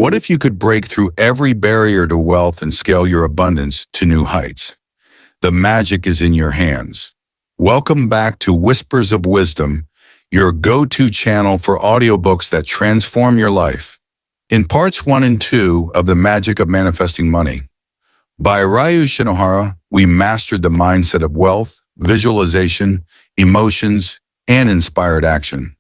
What if you could break through every barrier to wealth and scale your abundance to new heights? The magic is in your hands. Welcome back to Whispers of Wisdom, your go-to channel for audiobooks that transform your life. In parts 1 and 2 of The Magic of Manifesting Money, by Ryuu Shinohara, we mastered the mindset of wealth, visualization, emotions, and inspired action.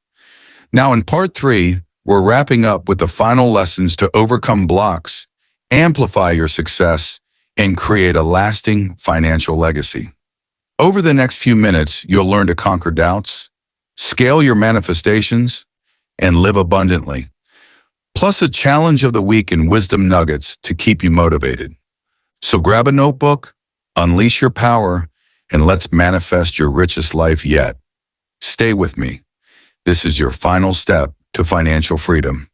Now in part 3, we're wrapping up with the final lessons to overcome blocks, amplify your success, and create a lasting financial legacy. Over the next few minutes, you'll learn to conquer doubts, scale your manifestations, and live abundantly. Plus a challenge of the week and wisdom nuggets to keep you motivated. So grab a notebook, unleash your power, and let's manifest your richest life yet. Stay with me. This is your final step to financial freedom.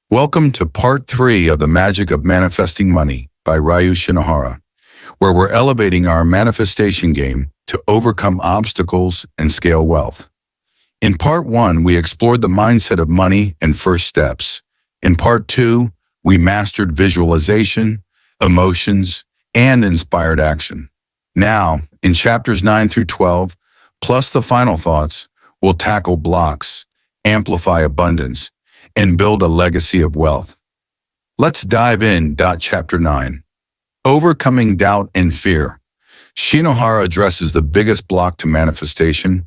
Welcome to part 3 of The Magic of Manifesting Money by Ryuu Shinohara, where we're elevating our manifestation game to overcome obstacles and scale wealth. In part 1, we explored the mindset of money and first steps. In part 2, we mastered visualization, emotions, and inspired action. Now, in chapters 9 through 12, plus the final thoughts, we'll tackle blocks, amplify abundance, and build a legacy of wealth. Let's dive in. Chapter 9. Overcoming Doubt and Fear. Shinohara addresses the biggest block to manifestation,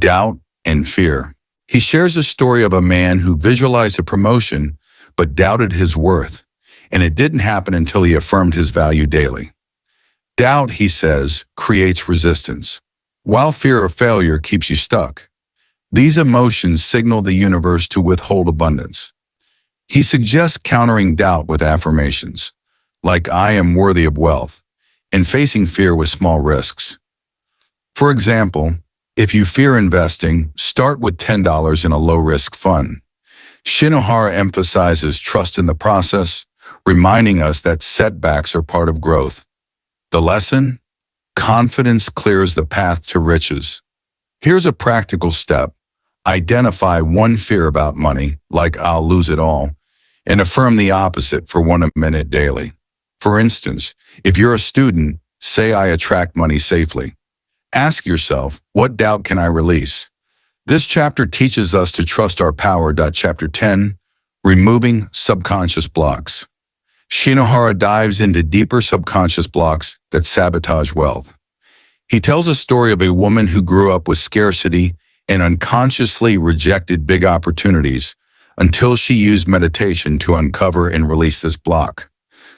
doubt and fear. He shares a story of a man who visualized a promotion but doubted his worth, and it didn't happen until he affirmed his value daily. Doubt, he says, creates resistance, while fear of failure keeps you stuck. These emotions signal the universe to withhold abundance. He suggests countering doubt with affirmations, like I am worthy of wealth, and facing fear with small risks. For example, if you fear investing, start with $10 in a low-risk fund. Shinohara emphasizes trust in the process, reminding us that setbacks are part of growth. The lesson? Confidence clears the path to riches. Here's a practical step. Identify one fear about money, like I'll lose it all, and affirm the opposite for 1 minute daily. For instance, if you're a student, say I attract money safely. Ask yourself, what doubt can I release? This chapter teaches us to trust our power. Chapter 10, Removing Subconscious Blocks. Shinohara dives into deeper subconscious blocks that sabotage wealth. He tells a story of a woman who grew up with scarcity and unconsciously rejected big opportunities until she used meditation to uncover and release this block.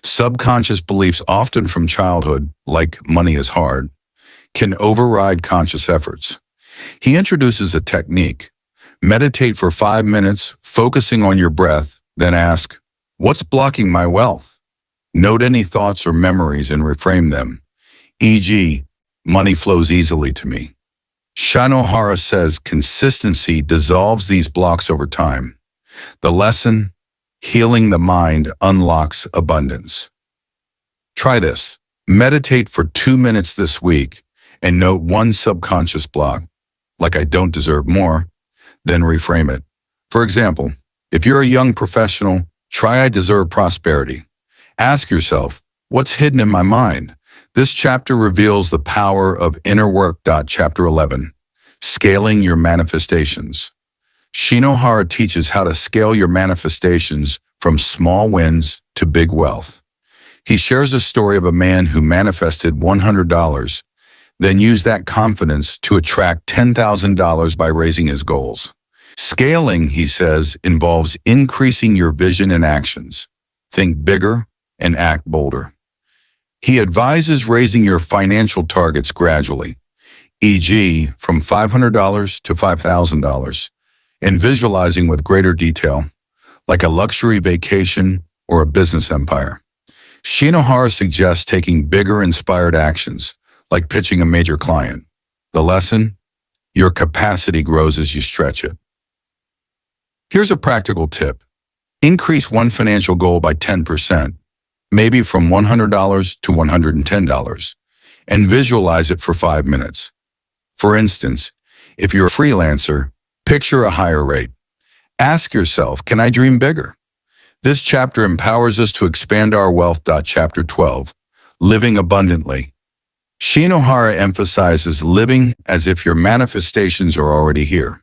Subconscious beliefs, often from childhood, like money is hard, can override conscious efforts. He introduces a technique. Meditate for 5 minutes, focusing on your breath, then ask, what's blocking my wealth? Note any thoughts or memories and reframe them. E.g., money flows easily to me. Shinohara says consistency dissolves these blocks over time. The lesson? Healing the mind unlocks abundance. Try this. Meditate for 2 minutes this week and note one subconscious block, like I don't deserve more, then reframe it. For example, if you're a young professional, try I deserve prosperity. Ask yourself, what's hidden in my mind? This chapter reveals the power of inner work. Chapter 11. Scaling your manifestations. Shinohara teaches how to scale your manifestations from small wins to big wealth. He shares a story of a man who manifested $100, then used that confidence to attract $10,000 by raising his goals. Scaling, he says, involves increasing your vision and actions. Think bigger and act bolder. He advises raising your financial targets gradually, e.g., from $500 to $5,000, and visualizing with greater detail, like a luxury vacation or a business empire. Shinohara suggests taking bigger inspired actions, like pitching a major client. The lesson? Your capacity grows as you stretch it. Here's a practical tip. Increase one financial goal by 10%, maybe from $100 to $110, and visualize it for 5 minutes. For instance, if you're a freelancer, picture a higher rate. Ask yourself, can I dream bigger? This chapter empowers us to expand our wealth. Chapter 12, Living Abundantly. Shinohara emphasizes living as if your manifestations are already here.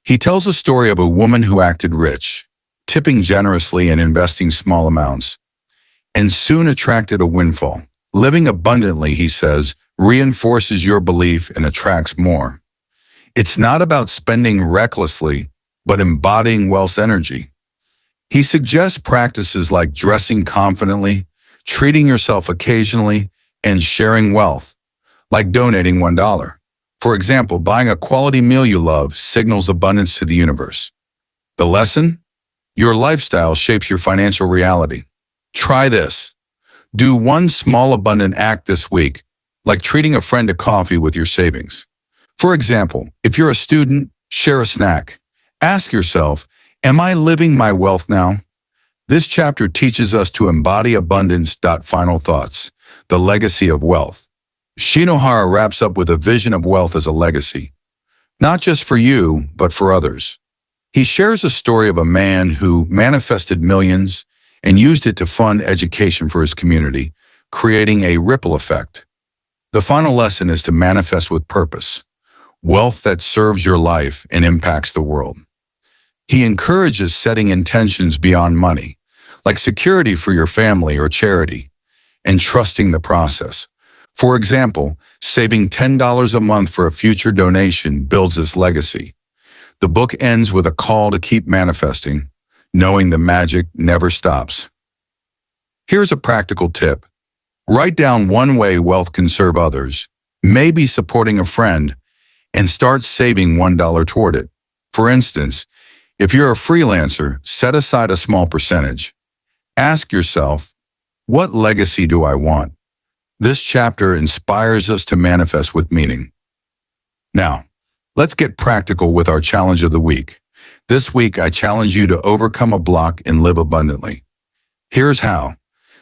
He tells a story of a woman who acted rich, tipping generously and investing small amounts, and soon attracted a windfall. Living abundantly, he says, reinforces your belief and attracts more. It's not about spending recklessly, but embodying wealth's energy. He suggests practices like dressing confidently, treating yourself occasionally, and sharing wealth, like donating $1. For example, buying a quality meal you love signals abundance to the universe. The lesson? Your lifestyle shapes your financial reality. Try this. Do one small abundant act this week, like treating a friend to coffee with your savings. For example, if you're a student, share a snack. Ask yourself, am I living my wealth now? This chapter teaches us to embody abundance. Final thoughts. The legacy of wealth. Shinohara wraps up with a vision of wealth as a legacy, not just for you, but for others. He shares a story of a man who manifested millions and used it to fund education for his community, creating a ripple effect. The final lesson is to manifest with purpose, wealth that serves your life and impacts the world. He encourages setting intentions beyond money, like security for your family or charity, and trusting the process. For example, saving $10 a month for a future donation builds this legacy. The book ends with a call to keep manifesting, knowing the magic never stops. Here's a practical tip. Write down one way wealth can serve others, maybe supporting a friend, and start saving $1 toward it. For instance, if you're a freelancer, set aside a small percentage. Ask yourself, what legacy do I want? This chapter inspires us to manifest with meaning. Now, let's get practical with our challenge of the week. This week, I challenge you to overcome a block and live abundantly. Here's how.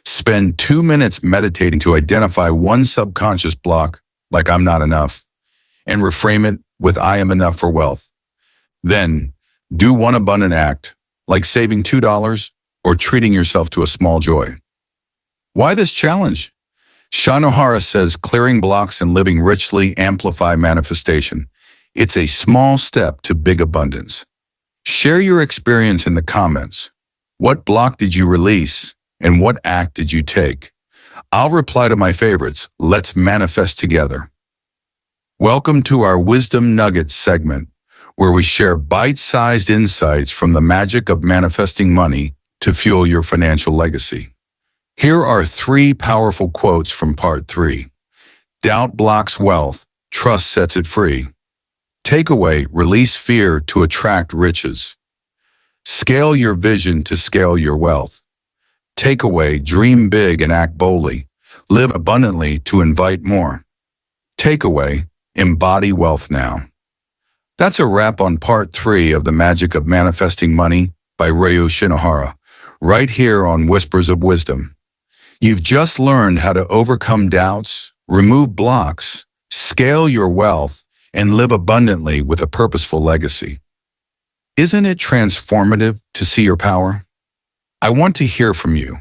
Spend 2 minutes meditating to identify one subconscious block, like I'm not enough, and reframe it with I am enough for wealth. Then, do one abundant act, like saving $2 or treating yourself to a small joy. Why this challenge? Shinohara says clearing blocks and living richly amplify manifestation. It's a small step to big abundance. Share your experience in the comments. What block did you release and what act did you take? I'll reply to my favorites. Let's manifest together. Welcome to our Wisdom Nuggets segment, where we share bite-sized insights from the magic of manifesting money to fuel your financial legacy. Here are 3 powerful quotes from part 3. Doubt blocks wealth, trust sets it free. Takeaway, release fear to attract riches. Scale your vision to scale your wealth. Takeaway, dream big and act boldly. Live abundantly to invite more. Takeaway, embody wealth now. That's a wrap on part 3 of The Magic of Manifesting Money by Ryuu Shinohara, right here on Whispers of Wisdom. You've just learned how to overcome doubts, remove blocks, scale your wealth, and live abundantly with a purposeful legacy. Isn't it transformative to see your power? I want to hear from you.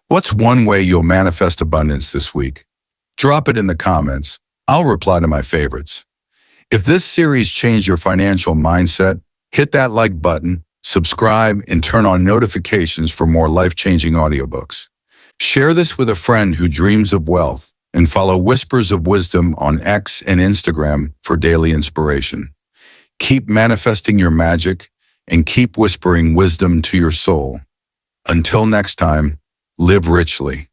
What's one way you'll manifest abundance this week? Drop it in the comments. I'll reply to my favorites. If this series changed your financial mindset, hit that like button, subscribe, and turn on notifications for more life-changing audiobooks. Share this with a friend who dreams of wealth, and follow Whispers of Wisdom on X and Instagram for daily inspiration. Keep manifesting your magic and keep whispering wisdom to your soul. Until next time, live richly.